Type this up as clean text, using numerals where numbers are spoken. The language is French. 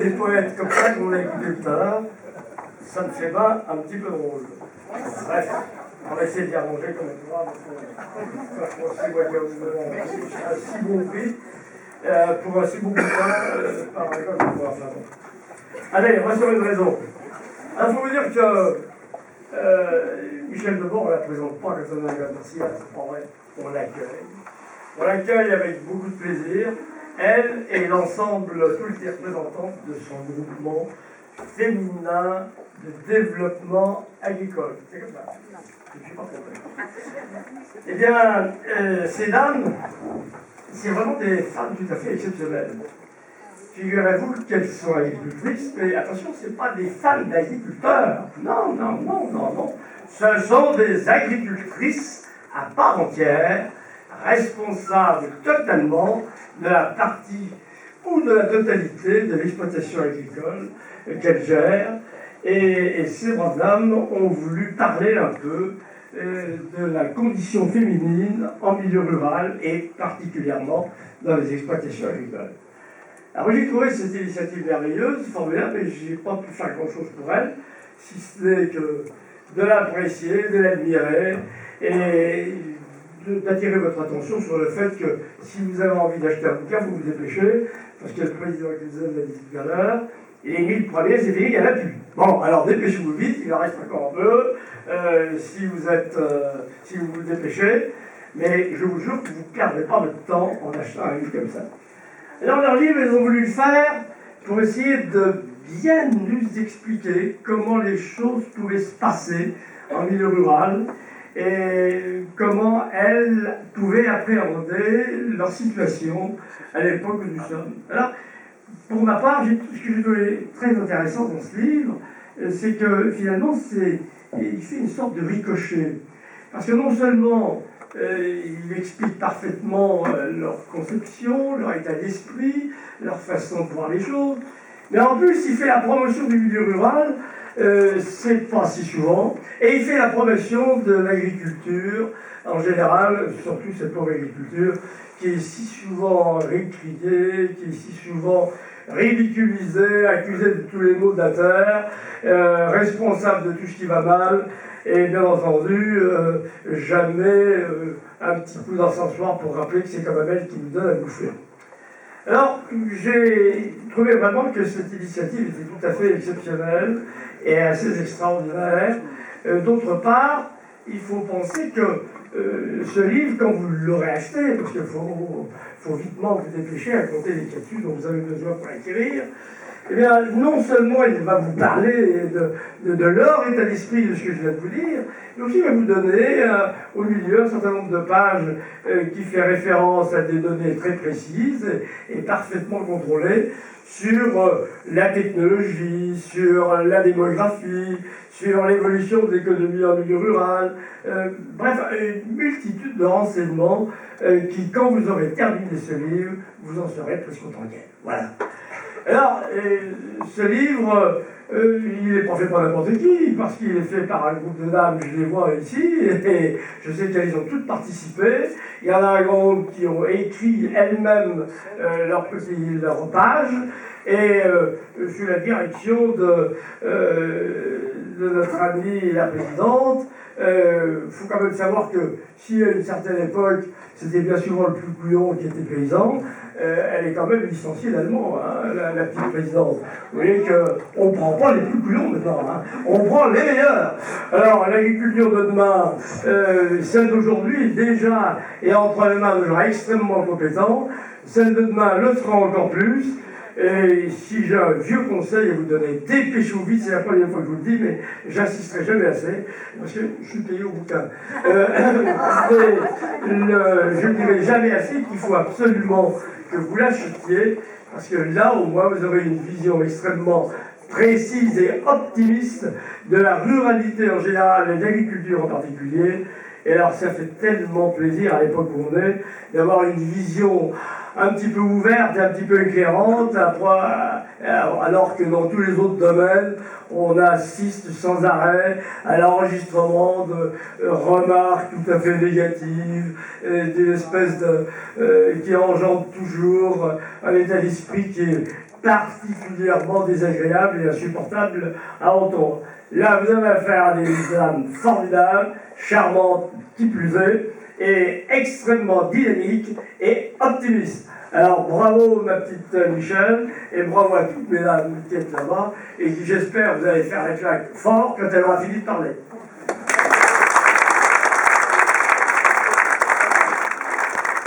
Des poètes comme ça qu'on a écouté tout à l'heure, ça me fait pas un petit peu drôle. Bref, on va essayer d'y arranger comme on pourra, parce que je suis à si bon prix, pour un si bon bouquin, par exemple, on pourra faire bon. Allez, on va sur une raison. Alors, il faut vous dire que Michel Debord, on ne la présente pas comme ça dans la Garcia, c'est pas vrai, on l'accueille. On l'accueille avec beaucoup de plaisir. Elle et l'ensemble, tous les représentants de son groupement féminin de développement agricole. C'est comme ça. Je ne suis pas content. Eh bien, ces dames, c'est vraiment des femmes tout à fait exceptionnelles. Figurez-vous qu'elles sont agricultrices, mais attention, ce ne sont pas des femmes d'agriculteurs. Non, non, non, non, non. Ce sont des agricultrices à part entière, responsables totalement de la partie ou de la totalité de l'exploitation agricole qu'elles gèrent. Et ces braves dames ont voulu parler un peu de la condition féminine en milieu rural et particulièrement dans les exploitations agricoles. Alors j'ai trouvé cette initiative merveilleuse, formidable, mais je n'ai pas pu faire grand-chose pour elle, si ce n'est que de l'apprécier, de l'admirer et d'attirer votre attention sur le fait que si vous avez envie d'acheter un bouquin, vous vous dépêchez, parce que le président Cluzel l'a dit tout à l'heure, et les 1000 premiers, c'est fini, il n'y en a plus. Bon, alors dépêchez-vous vite, il en reste encore un peu, si vous vous dépêchez, mais je vous jure que vous ne perdrez pas votre temps en achetant un livre comme ça. Alors leur livre, ils ont voulu le faire pour essayer de bien nous expliquer comment les choses pouvaient se passer en milieu rural et comment elles pouvaient appréhender leur situation à l'époque où nous sommes. Alors, pour ma part, ce que j'ai trouvé très intéressant dans ce livre, c'est que finalement, il fait une sorte de ricochet. Parce que non seulement il explique parfaitement leur conception, leur état d'esprit, leur façon de voir les choses, mais en plus, il fait la promotion du milieu rural, c'est pas si souvent, et il fait la promotion de l'agriculture en général, surtout cette pauvre agriculture qui est si souvent récriée, qui est si souvent ridiculisée, accusée de tous les maux de la terre, responsable de tout ce qui va mal, et bien entendu, jamais un petit coup d'encensoir pour rappeler que c'est quand même elle qui nous donne à bouffer. Alors, j'ai trouvé vraiment que cette initiative était tout à fait exceptionnelle et assez extraordinaire. D'autre part, il faut penser que ce livre, quand vous l'aurez acheté, parce qu'il faut vitement vous dépêcher à compter les capsules dont vous avez besoin pour l'acquérir, eh bien, non seulement il va vous parler de leur état d'esprit, de ce que je viens de vous dire, mais aussi il va vous donner au milieu un certain nombre de pages qui fait référence à des données très précises et parfaitement contrôlées sur la technologie, sur la démographie, sur l'évolution de l'économie en milieu rural, bref, une multitude de renseignements qui, quand vous aurez terminé ce livre, vous en serez presque autant qu'elle. Voilà. Alors, ce livre, il n'est pas fait par n'importe qui, parce qu'il est fait par un groupe de dames, je les vois ici, et je sais qu'elles ont toutes participé. Il y en a un grand nombre qui ont écrit elles-mêmes leur page, et sous la direction de notre amie la présidente. Il faut quand même savoir que si à une certaine époque, c'était bien souvent le plus couillon qui était paysan, elle est quand même licenciée d'allemand, hein, la petite présidente. Vous voyez qu'on ne prend pas les plus couillons maintenant, hein, on prend les meilleurs. Alors l'agriculture de demain, celle d'aujourd'hui déjà est entre les mains de gens extrêmement compétents, celle de demain le sera encore plus. Et si j'ai un vieux conseil à vous donner, dépêchez-vous vite, c'est la première fois que je vous le dis, mais j'insisterai jamais assez, parce que je suis payé au bouquin. Je ne dirai jamais assez qu'il faut absolument que vous l'achetiez, parce que là, au moins, vous aurez une vision extrêmement précise et optimiste de la ruralité en général et de l'agriculture en particulier. Et alors, ça fait tellement plaisir à l'époque où on est d'avoir une vision un petit peu ouverte et un petit peu éclairante, alors que dans tous les autres domaines, on assiste sans arrêt à l'enregistrement de remarques tout à fait négatives, des espèces qui engendrent toujours un état d'esprit qui est particulièrement désagréable et insupportable à entendre. Là, vous avez affaire à des dames formidables, charmantes, qui plus est, et extrêmement dynamiques et optimistes. Alors, bravo ma petite Michel, et bravo à toutes mes dames qui êtes là-bas, et qui, j'espère, vous allez faire les claques fort quand elle aura fini de parler.